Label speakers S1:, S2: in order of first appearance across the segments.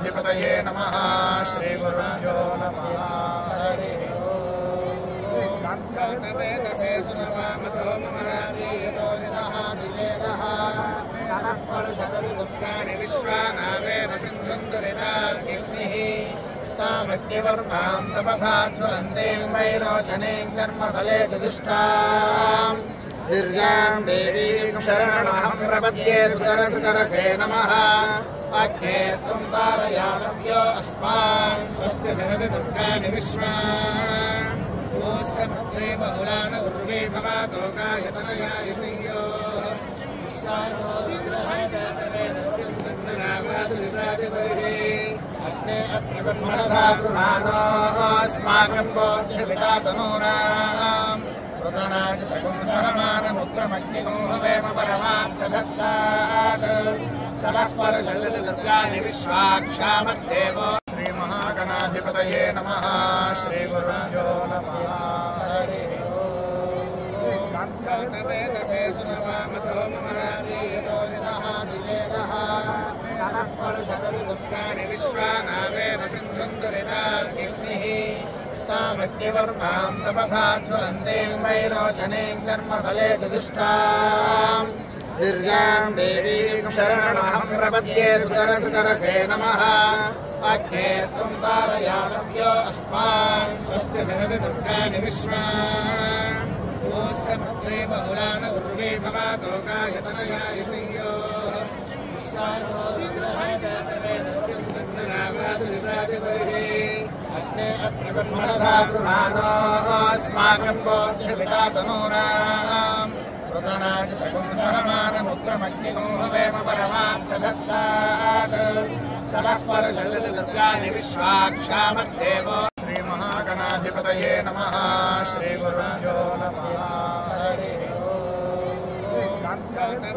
S1: श्रीमहागणाधिपतये नमः श्रीगुरुभ्यो नमः हरिः ओम् वेदसे सुनवामसो ममराजीतो निदः दिवेदः नमः परुषदुर्गाणि विश्वानावेव सिन्धुम् दुरितार्किग्निः तामग्निवर्णां तपसा ज्वलन्तीं वैरोचनीं कर्मफलेषु दुष्टाम् दिव्यां देवीं शरणमहं प्रपद्ये सुतरसुतरसे नमः अग्ने त्वं पारयामव्यो अस्मान् स्वस्ति जगति दुर्गाणि विश्वा ओष्ठमध्वे बहुलान उर्वे भवातो गायतनयाय संयोः विश्वानो विग्रहः जातवेदस्य स्कन्दनावादुरितादिपरिहे अग्ने अत्र ब्रह्मणसा गृहाणो अस्माकं बोध्यपिता तनूनाम् रुदनाजितगुं सहमानमुग्रमग्निगो हवेम परमात्सधस्तात् सदः परशलदुर्गाणि विश्वाक्षामद्देवो श्रीमहागणाधिपतये नमः श्रीगुरुभ्यो नमः हरिः ओम् वेदसे सुनवामसो ममराजीतो निदः दिवेदः नमः परुषदुर्गाणि विश्वानावेव सिन्धुम् दुरितार्किग्निः तामग्निवर्णां तपसा ज्वलन्तीं वैरोचनीं कर्मफलेषु दुष्टाम् दिव्यां देवीं शरणमहं प्रपद्ये सुतरसुतरसे नमः अग्ने त्वं पारयामव्यो अस्मान् स्वस्ति जगति दुर्गाणि विश्वा ओष्ठमध्वे बहुलान उर्वे भवातो गायतनयाय संयोः विश्वानो विग्रहः जातवेदस्य स्कन्दनावादुरितादिपरिहे अग्ने अत्र ब्रह्मणसा गृहाणो अस्माकं बोध्यपिता तनूनाम् रुदनाजितगुं सहमानमुग्रमग्निगो हवेम परमात्सधस्तात् सदः परशलदुर्गाणि विश्वाक्षामद्देवो श्रीमहागणाधिपतये नमः श्रीगुरुभ्यो नमः हरिः ओम्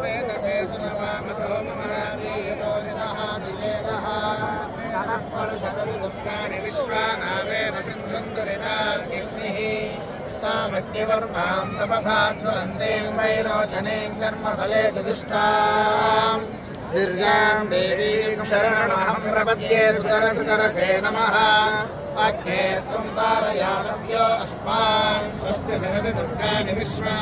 S1: वेदसे सुनवामसो ममराजीतो निदः दिवेदः नमः परुषदुर्गाणि विश्वानावेव सिन्धुम् दुरितार्किग्निः तामग्निवर्णां तपसा ज्वलन्तीं वैरोचनीं कर्मफलेषु दुष्टाम् दिव्यां देवीं शरणमहं प्रपद्ये सुतरसुतरसे नमः अग्ने त्वं पारयामव्यो अस्मान् स्वस्ति जगति दुर्गाणि विश्वा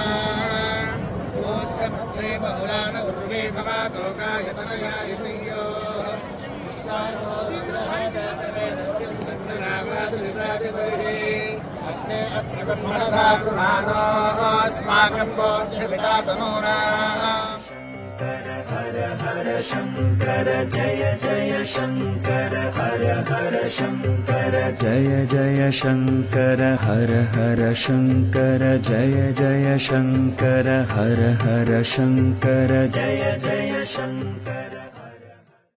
S1: ओष्ठमध्वे बहुलान उर्वे भवातो गायतनयाय संयोः विश्वानो विग्रहः जातवेदस्य स्कन्दनावादुरितादिपरिहे अग्ने अत्र ब्रह्मणसा गृहाणो अस्माकं बोध्यपिता तनूनाम्
S2: हर शंकर जय जय शंकर हर हर शंकर जय जय शंकर हर हर शंकर जय जय शंकर हर हर शंकर जय जय शंकर।